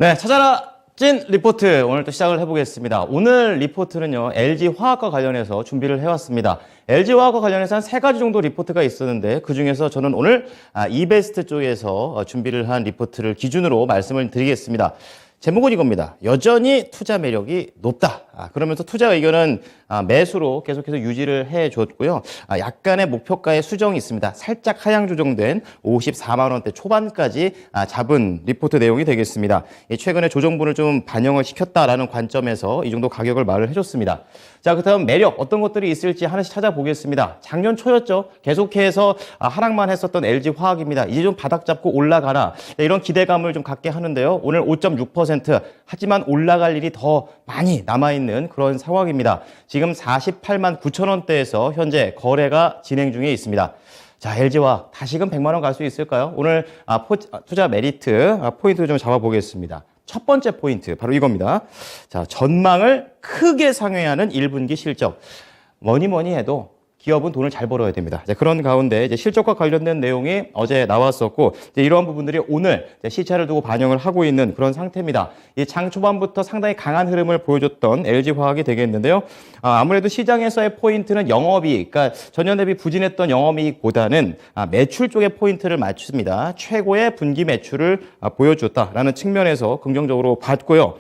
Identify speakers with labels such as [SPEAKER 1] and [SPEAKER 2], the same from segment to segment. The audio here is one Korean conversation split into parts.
[SPEAKER 1] 네, 찾아라 찐 리포트 오늘 또 시작을 해보겠습니다. 오늘 리포트는요, LG화학과 관련해서 준비를 해왔습니다. LG화학과 관련해서 한 3가지 정도 리포트가 있었는데 그중에서 저는 오늘 이베스트 쪽에서 준비를 한 리포트를 기준으로 말씀을 드리겠습니다. 제목은 이겁니다. 여전히 투자 매력이 높다. 그러면서 투자 의견은 매수로 계속해서 유지를 해줬고요. 약간의 목표가의 수정이 있습니다. 살짝 하향 조정된 54만 원대 초반까지 잡은 리포트 내용이 되겠습니다. 최근에 조정분을 좀 반영을 시켰다라는 관점에서 이 정도 가격을 말을 해줬습니다. 자, 그다음 매력 어떤 것들이 있을지 하나씩 찾아보겠습니다. 작년 초였죠. 계속해서 하락만 했었던 LG화학입니다. 이제 좀 바닥 잡고 올라가나 이런 기대감을 좀 갖게 하는데요. 오늘 5.6% 하지만 올라갈 일이 더 많이 남아있는 그런 상황입니다. 지금 48만 9천 원대에서 현재 거래가 진행 중에 있습니다. 자, LG화학 다시금 100만 원 갈 수 있을까요? 오늘 투자 메리트 포인트 좀 잡아보겠습니다. 첫 번째 포인트 바로 이겁니다. 자, 전망을 크게 상회하는 1분기 실적. 뭐니 해도 기업은 돈을 잘 벌어야 됩니다. 그런 가운데 실적과 관련된 내용이 어제 나왔었고 이러한 부분들이 오늘 시차를 두고 반영을 하고 있는 그런 상태입니다. 이 장 초반부터 상당히 강한 흐름을 보여줬던 LG화학이 되겠는데요. 아무래도 시장에서의 포인트는 영업이익, 그러니까 전년 대비 부진했던 영업이익보다는 매출 쪽에 포인트를 맞춥니다. 최고의 분기 매출을 보여줬다라는 측면에서 긍정적으로 봤고요.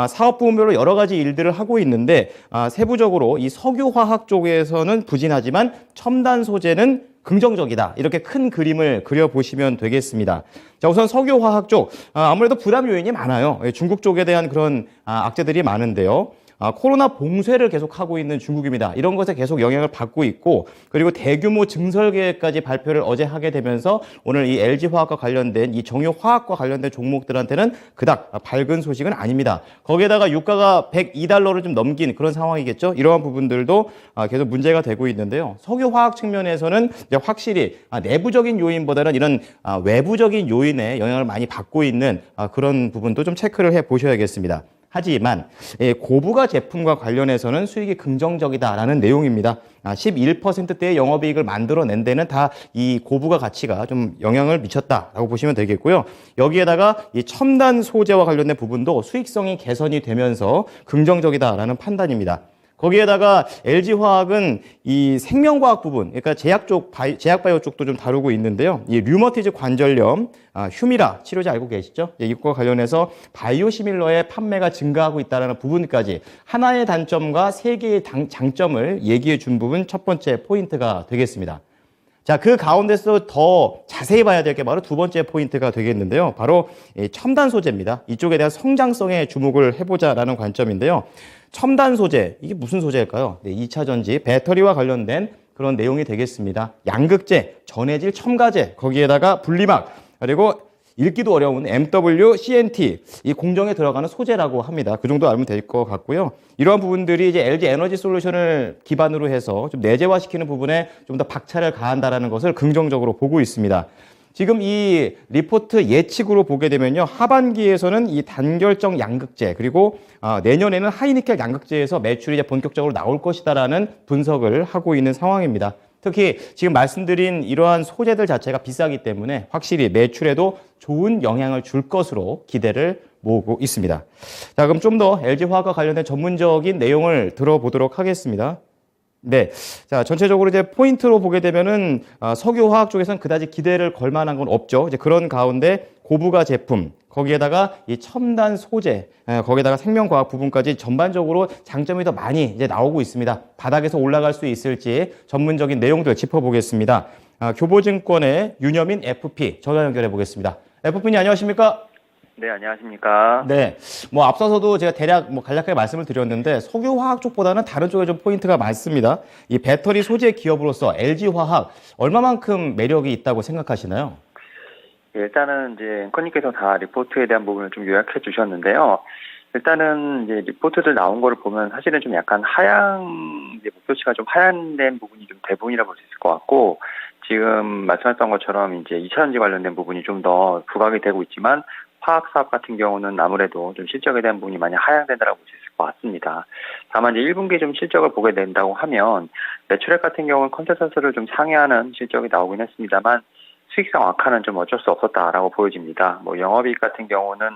[SPEAKER 1] 사업 부문별로 여러 가지 일들을 하고 있는데 세부적으로 이 석유화학 쪽에서는 부진하지만 첨단 소재는 긍정적이다. 이렇게 큰 그림을 그려보시면 되겠습니다. 자, 우선 석유화학 쪽 아무래도 부담 요인이 많아요. 중국 쪽에 대한 그런 악재들이 많은데요. 코로나 봉쇄를 계속하고 있는 중국입니다. 이런 것에 계속 영향을 받고 있고 그리고 대규모 증설 계획까지 발표를 어제 하게 되면서 오늘 이 LG화학과 관련된 이 정유화학과 관련된 종목들한테는 그닥 밝은 소식은 아닙니다. 거기에다가 유가가 102달러를 좀 넘긴 그런 상황이겠죠. 이러한 부분들도 계속 문제가 되고 있는데요. 석유화학 측면에서는 이제 확실히 내부적인 요인보다는 이런 외부적인 요인에 영향을 많이 받고 있는 그런 부분도 좀 체크를 해 보셔야겠습니다. 하지만 고부가 제품과 관련해서는 수익이 긍정적이다라는 내용입니다. 11%대의 영업이익을 만들어낸 데는 다 이 고부가 가치가 좀 영향을 미쳤다라고 보시면 되겠고요. 여기에다가 이 첨단 소재와 관련된 부분도 수익성이 개선이 되면서 긍정적이다라는 판단입니다. 거기에다가 LG화학은 이 생명과학 부분, 그러니까 제약바이오 쪽도 좀 다루고 있는데요. 이 류머티즈 관절염, 휴미라 치료제 알고 계시죠? 이것과 관련해서 바이오시밀러의 판매가 증가하고 있다는 부분까지 하나의 단점과 3개의 장점을 얘기해 준 부분 첫 번째 포인트가 되겠습니다. 자, 그 가운데서 더 자세히 봐야 될 게 바로 두 번째 포인트가 되겠는데요. 바로 첨단 소재입니다. 이쪽에 대한 성장성에 주목을 해보자라는 관점인데요. 첨단 소재, 이게 무슨 소재일까요? 2차 전지, 배터리와 관련된 그런 내용이 되겠습니다. 양극재, 전해질 첨가제, 거기에다가 분리막, 그리고 읽기도 어려운 MWCNT, 이 공정에 들어가는 소재라고 합니다. 그 정도 알면 될 것 같고요. 이러한 부분들이 이제 LG 에너지 솔루션을 기반으로 해서 좀 내재화시키는 부분에 좀 더 박차를 가한다라는 것을 긍정적으로 보고 있습니다. 지금 이 리포트 예측으로 보게 되면요. 하반기에서는 이 단결정 양극재 그리고 내년에는 하이니켈 양극재에서 매출이 이제 본격적으로 나올 것이다라는 분석을 하고 있는 상황입니다. 특히 지금 말씀드린 이러한 소재들 자체가 비싸기 때문에 확실히 매출에도 좋은 영향을 줄 것으로 기대를 모으고 있습니다. 자, 그럼 좀 더 LG화학과 관련된 전문적인 내용을 들어보도록 하겠습니다. 네. 자, 전체적으로 이제 포인트로 보게 되면은, 석유화학 쪽에서는 그다지 기대를 걸 만한 건 없죠. 이제 그런 가운데 고부가 제품, 거기에다가 이 첨단 소재, 거기에다가 생명과학 부분까지 전반적으로 장점이 더 많이 이제 나오고 있습니다. 바닥에서 올라갈 수 있을지 전문적인 내용들 짚어보겠습니다. 교보증권의 윤여민 FP 전화 연결해 보겠습니다. FP님 안녕하십니까?
[SPEAKER 2] 네, 안녕하십니까.
[SPEAKER 1] 네. 앞서서도 제가 대략 간략하게 말씀을 드렸는데 석유화학 쪽보다는 다른 쪽에 좀 포인트가 많습니다. 이 배터리 소재 기업으로서 LG화학 얼마만큼 매력이 있다고 생각하시나요?
[SPEAKER 2] 예, 일단은 이제 앵커님께서 다 리포트에 대한 부분을 좀 요약해 주셨는데요. 일단은 이제 리포트들 나온 거를 보면 사실은 좀 약간 이제 목표치가 좀 하향된 부분이 좀 대부분이라 볼 수 있을 것 같고, 지금 말씀하셨던 것처럼 이제 2차전지 관련된 부분이 좀 더 부각이 되고 있지만, 화학 사업 같은 경우는 아무래도 좀 실적에 대한 부분이 많이 하향된다라고 볼 수 있을 것 같습니다. 다만 이제 1분기에 좀 실적을 보게 된다고 하면 매출액 같은 경우는 컨센서스를 좀 상회하는 실적이 나오긴 했습니다만 수익성 악화는 좀 어쩔 수 없었다라고 보여집니다. 영업이익 같은 경우는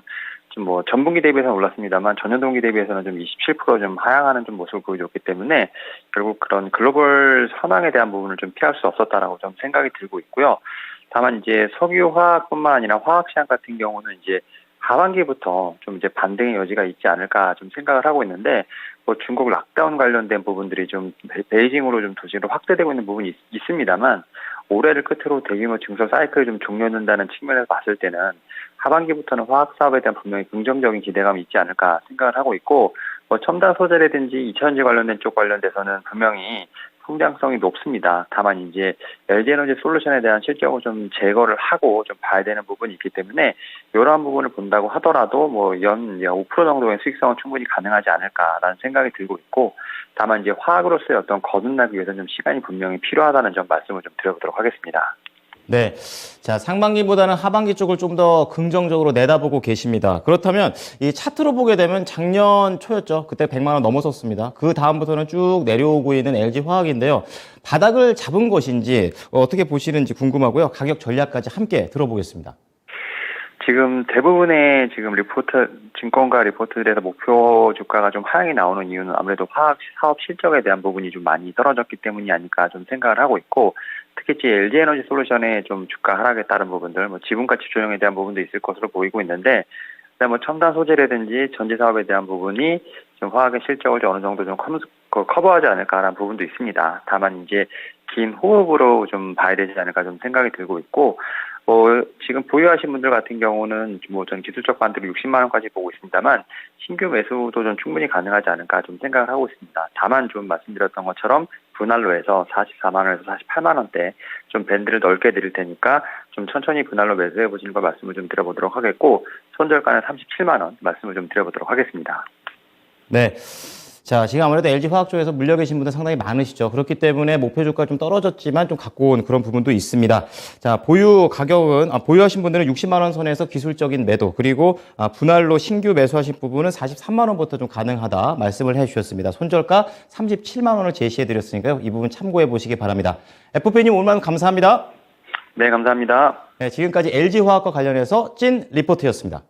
[SPEAKER 2] 좀 뭐 전분기 대비해서는 올랐습니다만 전년동기 대비해서는 좀 27%좀 하향하는 좀 모습을 보여줬기 때문에 결국 그런 글로벌 현황에 대한 부분을 좀 피할 수 없었다라고 좀 생각이 들고 있고요. 다만 이제 석유화학뿐만 아니라 화학시장 같은 경우는 이제 하반기부터 좀 이제 반등의 여지가 있지 않을까 좀 생각을 하고 있는데 뭐 중국 락다운 관련된 부분들이 좀 베이징으로 좀 도시로 확대되고 있는 부분이 있습니다만 올해를 끝으로 대규모 증설 사이클이 좀 종료된다는 측면에서 봤을 때는 하반기부터는 화학 사업에 대한 분명히 긍정적인 기대감이 있지 않을까 생각을 하고 있고 뭐 첨단 소재라든지 2차전지 관련된 쪽 관련돼서는 분명히 성장성이 높습니다. 다만 이제 LG에너지 솔루션에 대한 실적을 좀 제거를 하고 좀 봐야 되는 부분이 있기 때문에 이러한 부분을 본다고 하더라도 뭐 연 5% 정도의 수익성은 충분히 가능하지 않을까라는 생각이 들고 있고 다만 이제 화학으로서의 어떤 거듭나기 위해서는 좀 시간이 분명히 필요하다는 점 말씀을 좀 드려보도록 하겠습니다.
[SPEAKER 1] 네. 자, 상반기보다는 하반기 쪽을 좀 더 긍정적으로 내다보고 계십니다. 그렇다면 이 차트로 보게 되면 작년 초였죠. 그때 100만 원 넘어섰습니다. 그 다음부터는 쭉 내려오고 있는 LG화학인데요. 바닥을 잡은 것인지 어떻게 보시는지 궁금하고요. 가격 전략까지 함께 들어보겠습니다.
[SPEAKER 2] 지금 대부분의 지금 리포트, 증권가 리포트들에서 목표 주가가 좀 하향이 나오는 이유는 아무래도 화학 사업 실적에 대한 부분이 좀 많이 떨어졌기 때문이 아닐까 좀 생각을 하고 있고 특히 LG에너지 솔루션의 좀 주가 하락에 따른 부분들, 뭐 지분가치 조정에 대한 부분도 있을 것으로 보이고 있는데, 그다음 뭐 첨단 소재라든지 전지 사업에 대한 부분이 좀 화학의 실적을 좀 어느 정도 좀 커버하지 않을까라는 부분도 있습니다. 다만 이제 긴 호흡으로 좀 봐야 되지 않을까 좀 생각이 들고 있고, 지금 보유하신 분들 같은 경우는 뭐 전 기술적 반대로 60만 원까지 보고 있습니다만 신규 매수도 좀 충분히 가능하지 않을까 좀 생각을 하고 있습니다. 다만 좀 말씀드렸던 것처럼 분할로에서 44만 원에서 48만 원대 좀 밴드를 넓게 드릴 테니까 좀 천천히 분할로 매수해 보시는 걸 말씀을 좀 드려보도록 하겠고 손절가는 37만 원 말씀을 좀 드려보도록 하겠습니다.
[SPEAKER 1] 네. 자, 지금 아무래도 LG화학 쪽에서 물려 계신 분들 상당히 많으시죠. 그렇기 때문에 목표 주가 좀 떨어졌지만 좀 갖고 온 그런 부분도 있습니다. 자, 보유 가격은, 보유하신 분들은 60만 원 선에서 기술적인 매도, 그리고 분할로 신규 매수하신 부분은 43만 원부터 좀 가능하다 말씀을 해 주셨습니다. 손절가 37만 원을 제시해 드렸으니까요. 이 부분 참고해 보시기 바랍니다. FP님 오늘 말씀 감사합니다.
[SPEAKER 2] 네, 감사합니다.
[SPEAKER 1] 네, 지금까지 LG화학과 관련해서 찐 리포트였습니다.